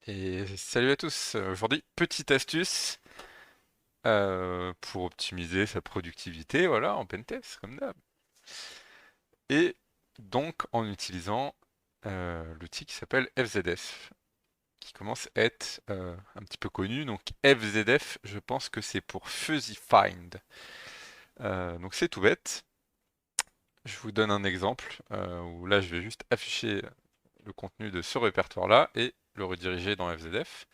Et salut à tous. Aujourd'hui, petite astuce pour optimiser sa productivité, voilà, en pentest, comme d'hab. Et donc en utilisant l'outil qui s'appelle FZF, qui commence à être un petit peu connu. Donc FZF, je pense que c'est pour Fuzzy Find. Donc c'est tout bête. Je vous donne un exemple où là je vais juste afficher le contenu de ce répertoire-là et le rediriger dans FZF.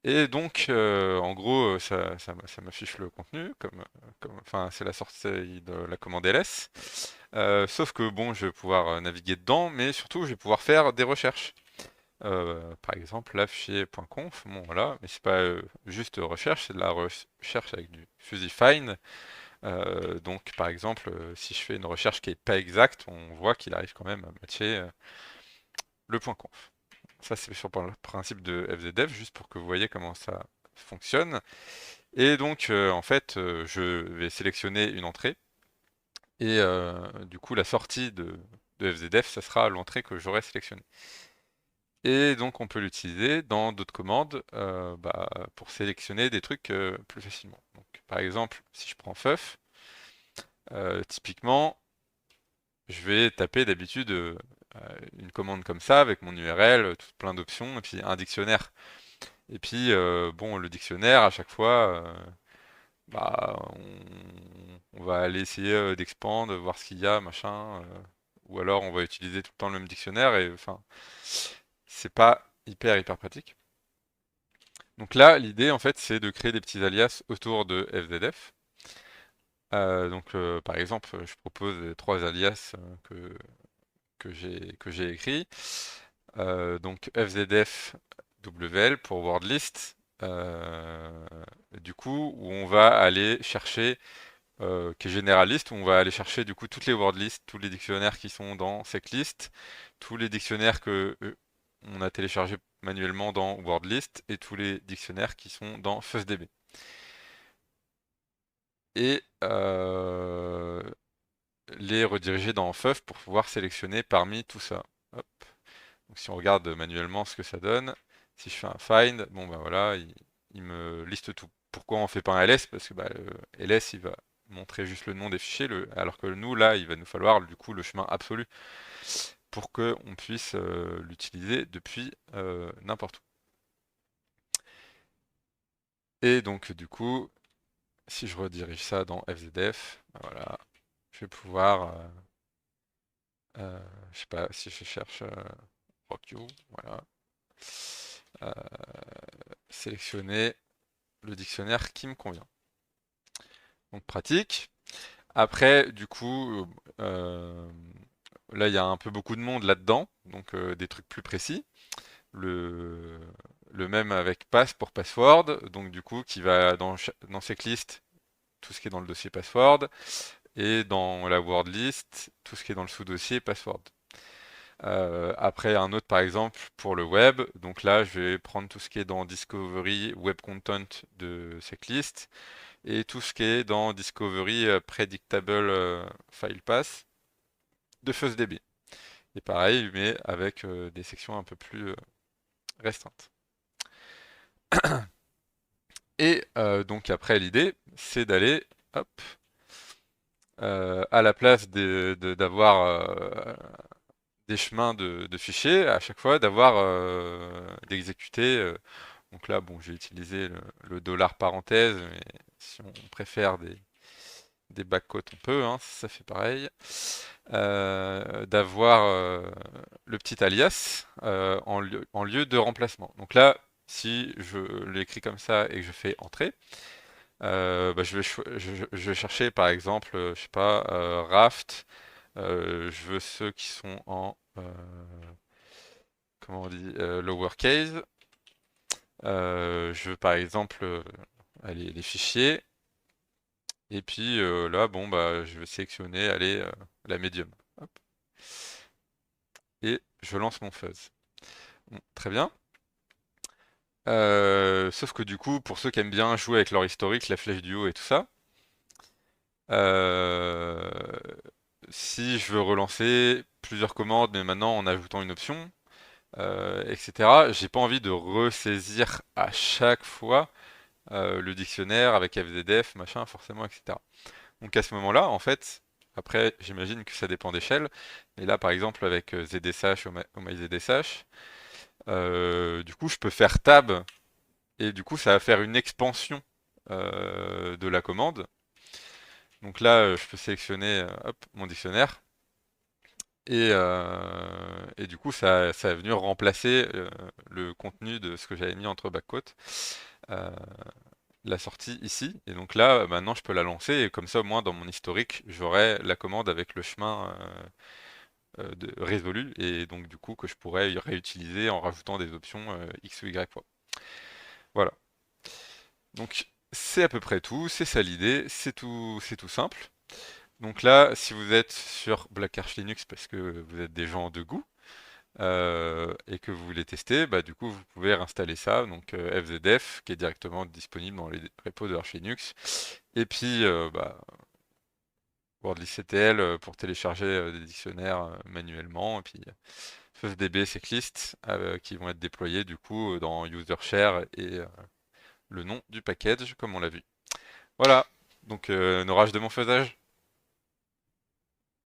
Et donc, en gros, ça m'affiche le contenu, enfin, c'est la sortie de la commande ls. Sauf que bon, je vais pouvoir naviguer dedans, mais surtout, je vais pouvoir faire des recherches. Par exemple, là, fichier.conf, bon voilà, mais c'est pas juste recherche, c'est de la recherche avec du fuzzy find. Donc, par exemple, si je fais une recherche qui est pas exacte, on voit qu'il arrive quand même à matcher le point conf. Ça, c'est sur le principe de FZDev, juste pour que vous voyez comment ça fonctionne. Et donc, en fait, je vais sélectionner une entrée. Et du coup, la sortie de FZDev, ça sera l'entrée que j'aurai sélectionnée. Et donc, on peut l'utiliser dans d'autres commandes pour sélectionner des trucs plus facilement. Donc, par exemple, si je prends feuf, typiquement, je vais taper d'habitude une commande comme ça avec mon URL, tout plein d'options, et puis un dictionnaire. Et puis, bon, le dictionnaire, à chaque fois, on va aller essayer d'expandre, voir ce qu'il y a, machin. Ou alors, on va utiliser tout le temps le même dictionnaire, et enfin, c'est pas hyper pratique. Donc là, l'idée, en fait, c'est de créer des petits alias autour de FZF. Donc, par exemple, je propose trois alias que j'ai écrits. Donc FZF WL pour word list. Du coup, où on va aller chercher, qui est généraliste, où on va aller chercher du coup toutes les word lists, tous les dictionnaires qui sont dans list, tous les dictionnaires que on a téléchargés manuellement dans word list et tous les dictionnaires qui sont dans FuzzDB. Et les rediriger dans FUF pour pouvoir sélectionner parmi tout ça. Hop. Donc si on regarde manuellement ce que ça donne, si je fais un find, bon ben voilà, il me liste tout. Pourquoi on fait pas un ls? Parce que le ls il va montrer juste le nom des fichiers, alors que nous là il va nous falloir du coup le chemin absolu pour que on puisse l'utiliser depuis n'importe où. Et donc du coup, si je redirige ça dans FZF, ben voilà, je vais pouvoir, je sais pas si je cherche Rockio, voilà, euh, sélectionner le dictionnaire qui me convient. Donc pratique. Après, du coup, là il y a un peu beaucoup de monde là-dedans, donc des trucs plus précis. Le, le même avec pass pour password, donc du coup qui va dans cette liste tout ce qui est dans le dossier password, et dans la word list tout ce qui est dans le sous-dossier password. Après un autre par exemple pour le web, donc là je vais prendre tout ce qui est dans Discovery Web Content de cette liste, et tout ce qui est dans Discovery Predictable File Path de FuzzDB. Et pareil, mais avec des sections un peu plus restreintes. Et donc après, l'idée, c'est d'aller, hop, à la place d'avoir des chemins de fichiers, à chaque fois, d'exécuter. Donc là, bon, j'ai utilisé le dollar parenthèse, mais si on préfère des backcotes, on peut, hein, ça fait pareil. D'avoir le petit alias en lieu de remplacement. Donc là, si je l'écris comme ça et que je fais entrer, je vais chercher par exemple, je sais pas, raft. Je veux ceux qui sont en comment on dit, lowercase. Je veux par exemple allez, les fichiers. Et puis là, bon, bah, je vais sélectionner, allez, la médium. Hop. Et je lance mon fuzz. Bon, très bien. Sauf que du coup, pour ceux qui aiment bien jouer avec leur historique, la flèche du haut et tout ça, euh, si je veux relancer plusieurs commandes, mais maintenant en ajoutant une option, etc. J'ai pas envie de ressaisir à chaque fois le dictionnaire avec FZF, machin, forcément, etc. Donc à ce moment-là, en fait, après, j'imagine que ça dépend d'échelle, mais là, par exemple, avec ZSH, OMyZSH, du coup, je peux faire tab, et du coup, ça va faire une expansion de la commande. Donc là, je peux sélectionner hop, mon dictionnaire, et du coup, ça va venir remplacer le contenu de ce que j'avais mis entre backquotes. Euh, la sortie ici. Et donc là, maintenant, je peux la lancer et comme ça, au moins, dans mon historique, j'aurai la commande avec le chemin résolu et donc du coup que je pourrais y réutiliser en rajoutant des options X ou Y fois. Voilà. Donc c'est à peu près tout, c'est ça l'idée, c'est tout simple. Donc là, si vous êtes sur Black Arch Linux parce que vous êtes des gens de goût, et que vous voulez tester, bah, du coup vous pouvez réinstaller ça, donc FZF qui est directement disponible dans les repos de Arch Linux, et puis bah, WordListCTL pour télécharger des dictionnaires manuellement, et puis FFDB Checklist qui vont être déployés du coup dans UserShare et le nom du package comme on l'a vu. Voilà, donc nos rages de mon faisage.